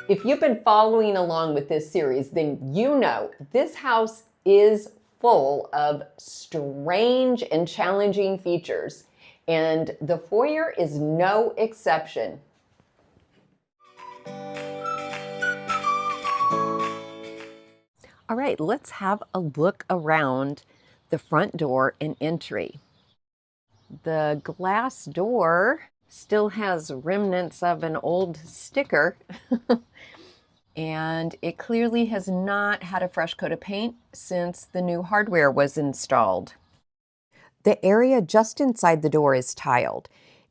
If you've been following along with this series, then you know this house is full of strange and challenging features, and the foyer is no exception. All right, let's have a look around the front door and entry. The glass door still has remnants of an old sticker. And it clearly has not had a fresh coat of paint since the new hardware was installed. The area just inside the door is tiled,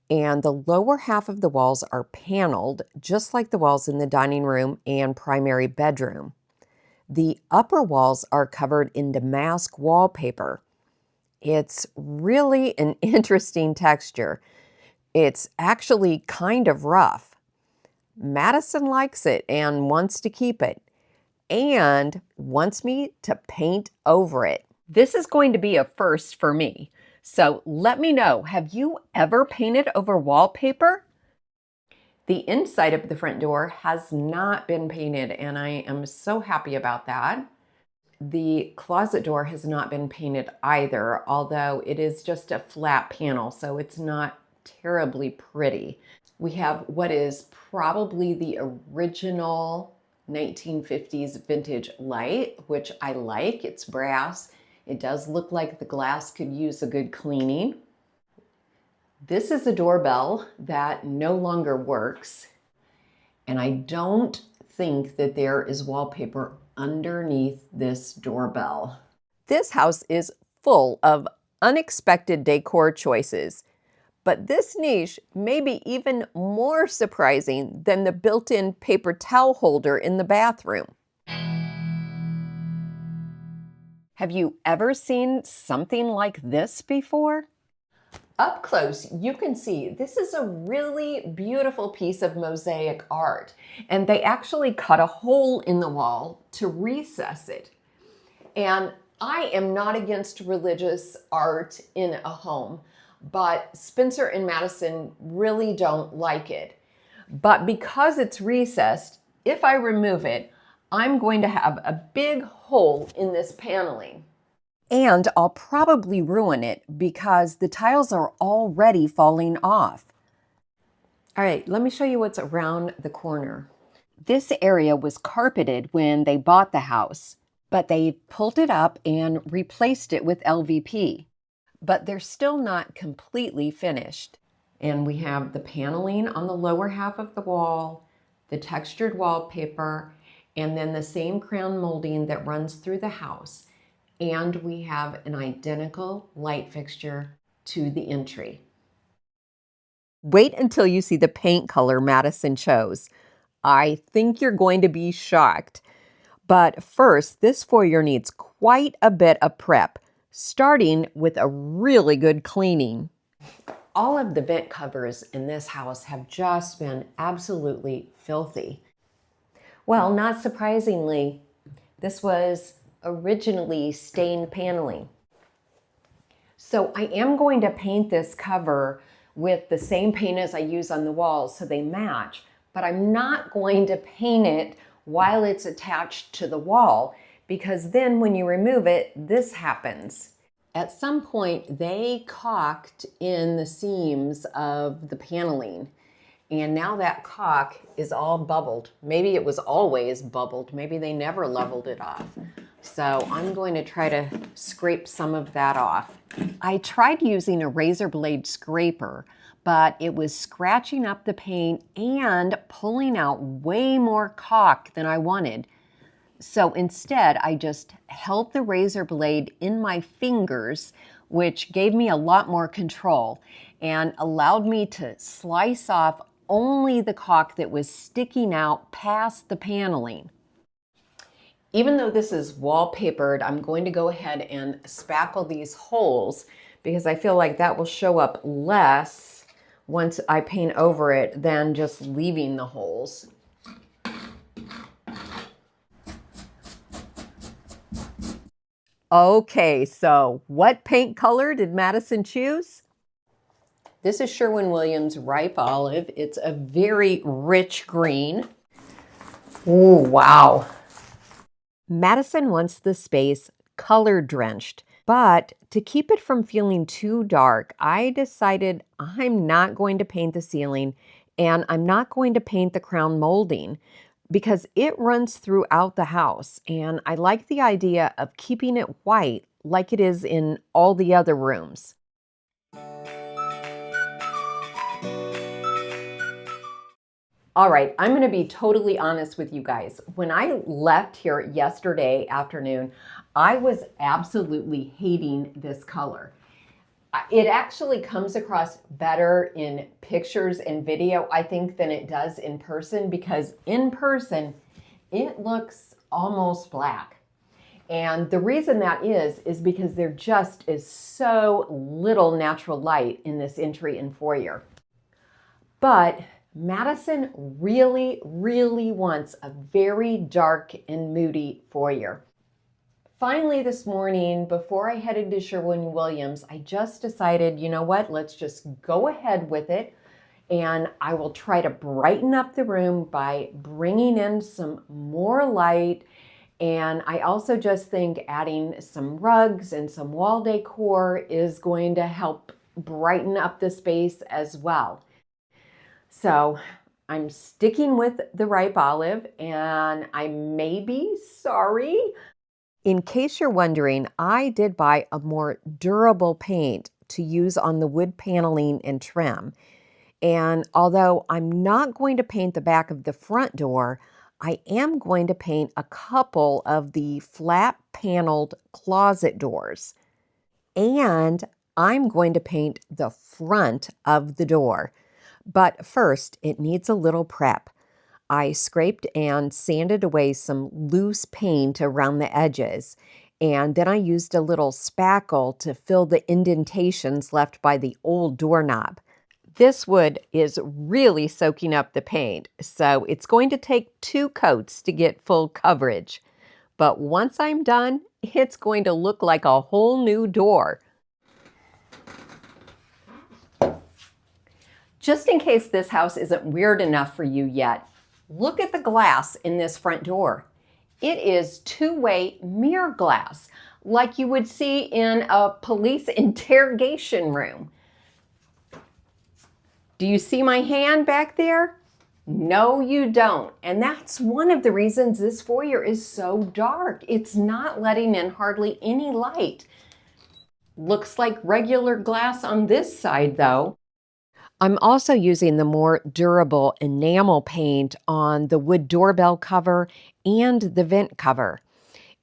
and the lower half of the walls are paneled, just like the walls in the dining room and primary bedroom. The upper walls are covered in damask wallpaper. It's really an interesting texture. It's actually kind of rough. Madison likes it and wants to keep it and wants me to paint over it. This is going to be a first for me. So let me know, have you ever painted over wallpaper? The inside of the front door has not been painted, and I am so happy about that. The closet door has not been painted either, although it is just a flat panel, so it's not terribly pretty. We have what is probably the original 1950s vintage light, which I like. It's brass. It does look like the glass could use a good cleaning. This is a doorbell that no longer works, and I don't think that there is wallpaper underneath this doorbell. This house is full of unexpected decor choices. But this niche may be even more surprising than the built-in paper towel holder in the bathroom. Have you ever seen something like this before? Up close, you can see this is a really beautiful piece of mosaic art, and they actually cut a hole in the wall to recess it. And I am not against religious art in a home, but Spencer and Madison really don't like it. But because it's recessed, if I remove it, I'm going to have a big hole in this paneling. And I'll probably ruin it because the tiles are already falling off. All right, let me show you what's around the corner. This area was carpeted when they bought the house, but they pulled it up and replaced it with LVP. But they're still not completely finished. And we have the paneling on the lower half of the wall, the textured wallpaper, and then the same crown molding that runs through the house. And we have an identical light fixture to the entry. Wait until you see the paint color Madison chose. I think you're going to be shocked. But first, this foyer needs quite a bit of prep, starting with a really good cleaning. All of the vent covers in this house have just been absolutely filthy. Well, not surprisingly, this was originally stained paneling. So I am going to paint this cover with the same paint as I use on the walls so they match, but I'm not going to paint it while it's attached to the wall, because then when you remove it, this happens. At some point, they caulked in the seams of the paneling, and now that caulk is all bubbled. Maybe it was always bubbled. Maybe they never leveled it off. So I'm going to try to scrape some of that off. I tried using a razor blade scraper, but it was scratching up the paint and pulling out way more caulk than I wanted. So instead, I just held the razor blade in my fingers, which gave me a lot more control and allowed me to slice off only the caulk that was sticking out past the paneling. Even though this is wallpapered, I'm going to go ahead and spackle these holes because I feel like that will show up less once I paint over it than just leaving the holes. Okay, so what paint color did Madison choose? This is Sherwin-Williams Ripe Olive. It's a very rich green. Oh, wow. Madison wants the space color drenched, but to keep it from feeling too dark, I decided I'm not going to paint the ceiling and I'm not going to paint the crown molding because it runs throughout the house and I like the idea of keeping it white like it is in all the other rooms. All right, I'm going to be totally honest with you guys. When I left here yesterday afternoon, I was absolutely hating this color. It actually comes across better in pictures and video, I think, than it does in person, because in person, it looks almost black. And the reason that is because there just is so little natural light in this entry and foyer. But Madison really, really wants a very dark and moody foyer. Finally, this morning, before I headed to Sherwin-Williams, I just decided, you know what, let's just go ahead with it. And I will try to brighten up the room by bringing in some more light. And I also just think adding some rugs and some wall decor is going to help brighten up the space as well. So I'm sticking with the ripe olive, and I may be sorry. In case you're wondering, I did buy a more durable paint to use on the wood paneling and trim. And although I'm not going to paint the back of the front door, I am going to paint a couple of the flat paneled closet doors. And I'm going to paint the front of the door. But first, it needs a little prep. I scraped and sanded away some loose paint around the edges, and then I used a little spackle to fill the indentations left by the old doorknob. This wood is really soaking up the paint, so it's going to take 2 coats to get full coverage. But once I'm done, it's going to look like a whole new door. Just in case this house isn't weird enough for you yet, look at the glass in this front door. It is two-way mirror glass, like you would see in a police interrogation room. Do you see my hand back there? No, you don't. And that's one of the reasons this foyer is so dark. It's not letting in hardly any light. Looks like regular glass on this side, though. I'm also using the more durable enamel paint on the wood doorbell cover and the vent cover.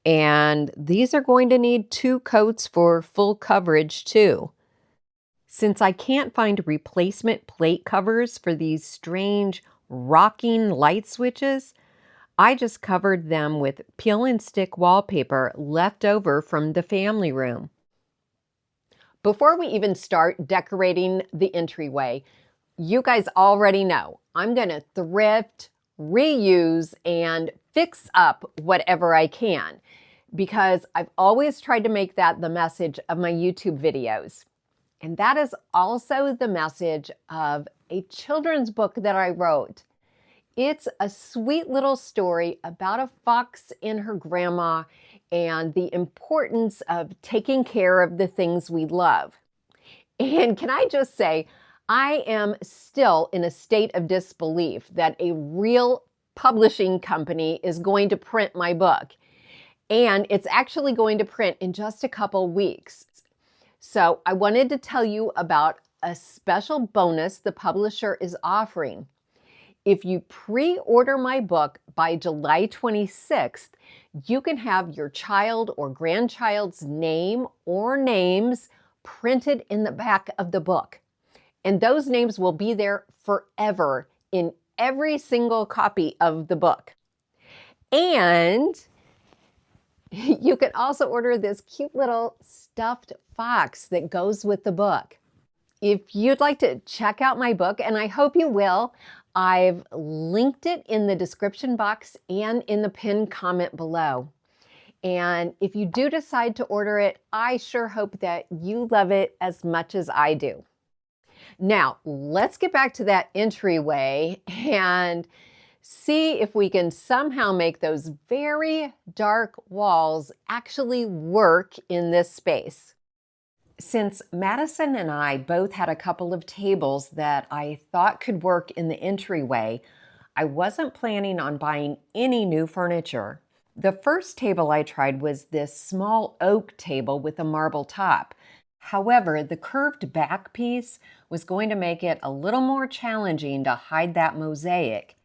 And these are going to need 2 coats for full coverage too. Since I can't find replacement plate covers for these strange rocking light switches, I just covered them with peel and stick wallpaper left over from the family room. Before we even start decorating the entryway, you guys already know I'm going to thrift, reuse, and fix up whatever I can, because I've always tried to make that the message of my YouTube videos. And that is also the message of a children's book that I wrote. It's a sweet little story about a fox and her grandma and the importance of taking care of the things we love. And can I just say, I am still in a state of disbelief that a real publishing company is going to print my book. And it's actually going to print in just a couple weeks. So I wanted to tell you about a special bonus the publisher is offering. If you pre-order my book by July 26th, you can have your child or grandchild's name or names printed in the back of the book. And those names will be there forever in every single copy of the book. And you can also order this cute little stuffed fox that goes with the book. If you'd like to check out my book, and I hope you will, I've linked it in the description box and in the pinned comment below. And if you do decide to order it, I sure hope that you love it as much as I do. Now, let's get back to that entryway and see if we can somehow make those very dark walls actually work in this space. Since Madison and I both had a couple of tables that I thought could work in the entryway, I wasn't planning on buying any new furniture. The first table I tried was this small oak table with a marble top. However, the curved back piece was going to make it a little more challenging to hide that mosaic.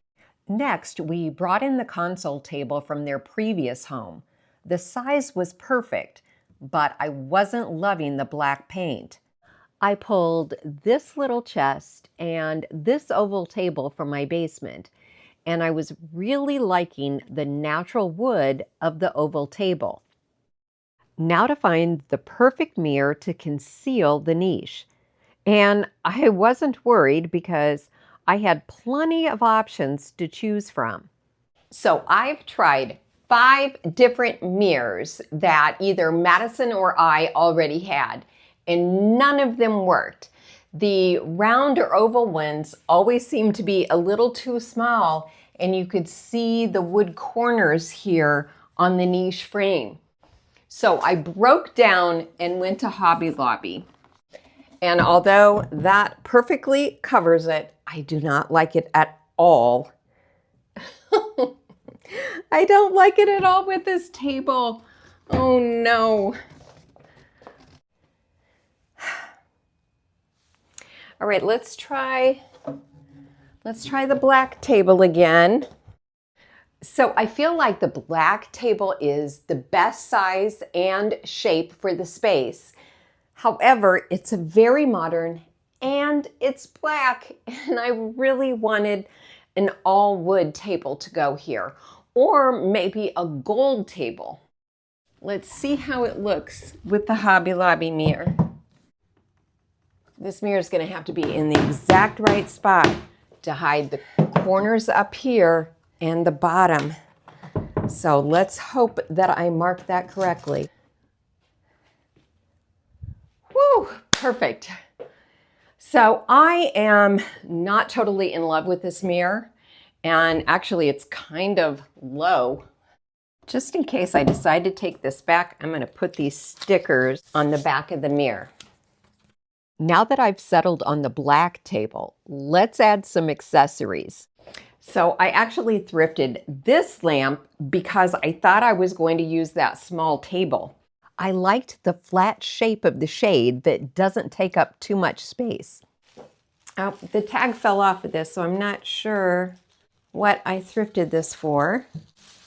Next, we brought in the console table from their previous home. The size was perfect, but I wasn't loving the black paint. I pulled this little chest and this oval table from my basement, and I was really liking the natural wood of the oval table. Now to find the perfect mirror to conceal the niche. And I wasn't worried because I had plenty of options to choose from. So I've tried 5 different mirrors that either Madison or I already had, and none of them worked. The round or oval ones always seemed to be a little too small, and you could see the wood corners here on the niche frame. So I broke down and went to Hobby Lobby. And although that perfectly covers it, I do not like it at all. I don't like it at all with this table. Oh no. All right, let's try the black table again. So I feel like the black table is the best size and shape for the space. However, it's a very modern and it's black, and I really wanted an all wood table to go here, or maybe a gold table. Let's see how it looks with the Hobby Lobby mirror. This mirror is going to have to be in the exact right spot to hide the corners up here and the bottom. So let's hope that I marked that correctly. Woo, perfect. So I am not totally in love with this mirror, and actually it's kind of low. Just in case I decide to take this back, I'm going to put these stickers on the back of the mirror. Now that I've settled on the black table, let's add some accessories. So I actually thrifted this lamp because I thought I was going to use that small table. I liked the flat shape of the shade that doesn't take up too much space. Oh, the tag fell off of this, so I'm not sure what I thrifted this for.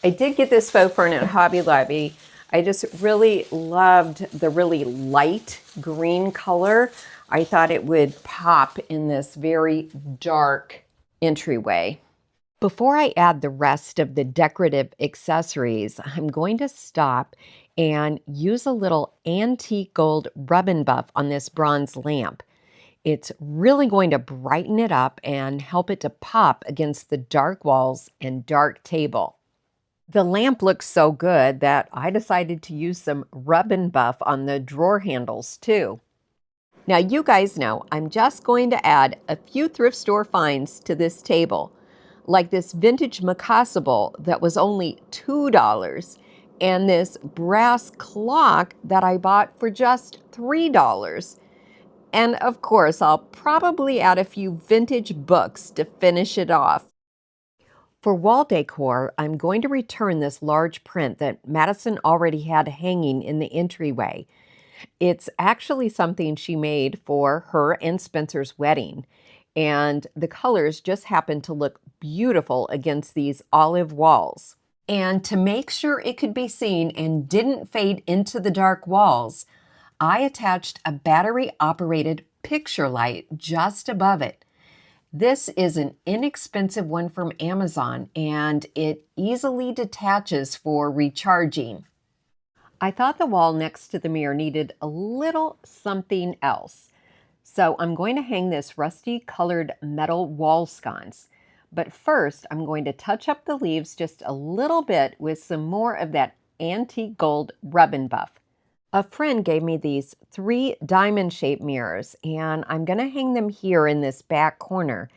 I did get this faux fern at Hobby Lobby. I just really loved the really light green color. I thought it would pop in this very dark entryway. Before I add the rest of the decorative accessories, I'm going to stop and use a little antique gold rub and buff on this bronze lamp. It's really going to brighten it up and help it to pop against the dark walls and dark table. The lamp looks so good that I decided to use some rub and buff on the drawer handles too. Now you guys know I'm just going to add a few thrift store finds to this table, like this vintage macassable that was only $2, and this brass clock that I bought for just $3. And of course, I'll probably add a few vintage books to finish it off. For wall decor, I'm going to return this large print that Madison already had hanging in the entryway. It's actually something she made for her and Spencer's wedding, and the colors just happen to look beautiful against these olive walls. And to make sure it could be seen and didn't fade into the dark walls, I attached a battery-operated picture light just above it. This is an inexpensive one from Amazon, and it easily detaches for recharging. I thought the wall next to the mirror needed a little something else. So I'm going to hang this rusty colored metal wall sconce. But first, I'm going to touch up the leaves just a little bit with some more of that antique gold rub and buff. A friend gave me these 3 diamond-shaped mirrors, and I'm going to hang them here in this back corner.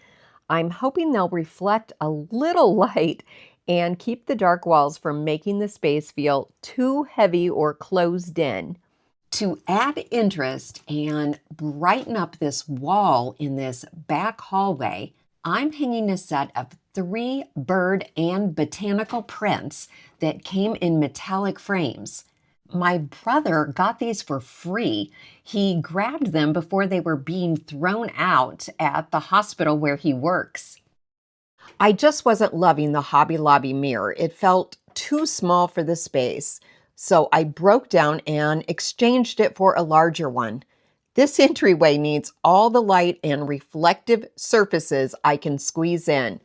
I'm hoping they'll reflect a little light and keep the dark walls from making the space feel too heavy or closed in. To add interest and brighten up this wall in this back hallway, I'm hanging a set of 3 bird and botanical prints that came in metallic frames. My brother got these for free. He grabbed them before they were being thrown out at the hospital where he works. I just wasn't loving the Hobby Lobby mirror. It felt too small for the space, so I broke down and exchanged it for a larger one. This entryway needs all the light and reflective surfaces I can squeeze in.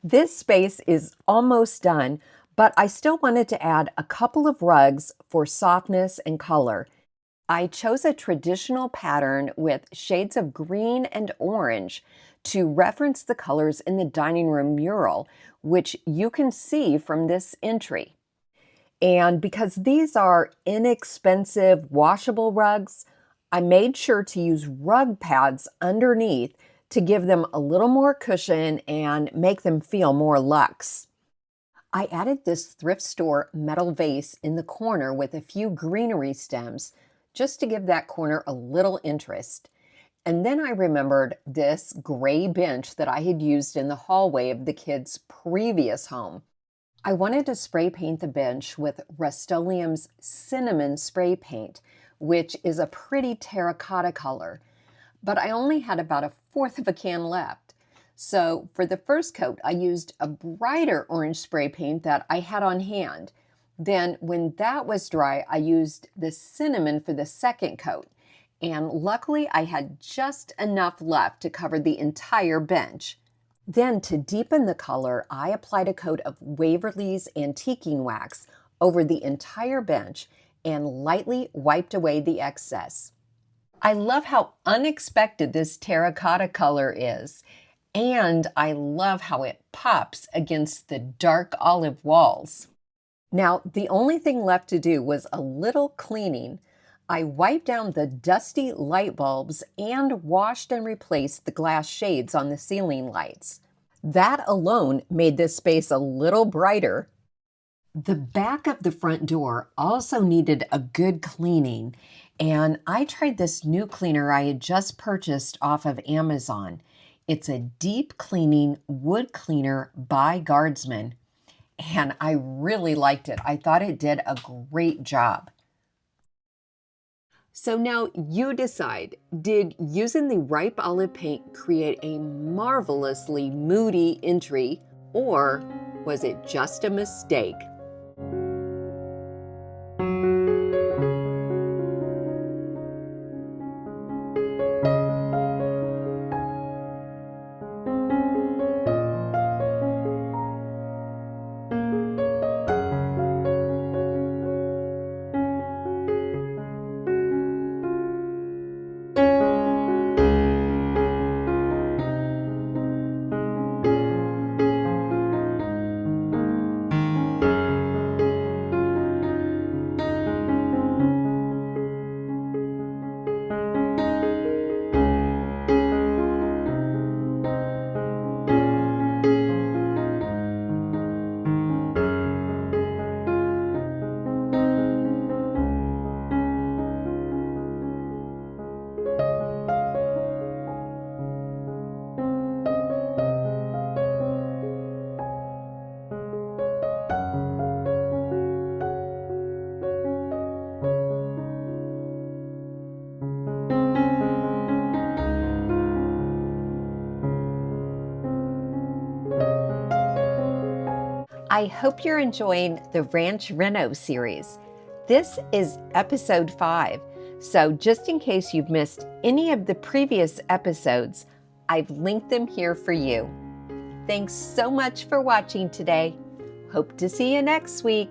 This space is almost done, but I still wanted to add a couple of rugs for softness and color. I chose a traditional pattern with shades of green and orange to reference the colors in the dining room mural, which you can see from this entry. And because these are inexpensive washable rugs, I made sure to use rug pads underneath to give them a little more cushion and make them feel more luxe. I added this thrift store metal vase in the corner with a few greenery stems just to give that corner a little interest. And then I remembered this gray bench that I had used in the hallway of the kids' previous home. I wanted to spray paint the bench with Rust-Oleum's cinnamon spray paint, which is a pretty terracotta color, but I only had about 1/4 of a can left. So for the first coat, I used a brighter orange spray paint that I had on hand. Then when that was dry, I used the cinnamon for the second coat. And luckily I had just enough left to cover the entire bench. Then to deepen the color, I applied a coat of Waverly's antiquing wax over the entire bench and lightly wiped away the excess. I love how unexpected this terracotta color is, and I love how it pops against the dark olive walls. Now, the only thing left to do was a little cleaning. I wiped down the dusty light bulbs and washed and replaced the glass shades on the ceiling lights. That alone made this space a little brighter. The back of the front door also needed a good cleaning, and I tried this new cleaner I had just purchased off of Amazon. It's a deep cleaning wood cleaner by Guardsman, and I really liked it. I thought it did a great job. So now you decide, did using the ripe olive paint create a marvelously moody entry, or was it just a mistake? I hope you're enjoying the Ranch Reno series. This is episode 5, so just in case you've missed any of the previous episodes, I've linked them here for you. Thanks so much for watching today. Hope to see you next week.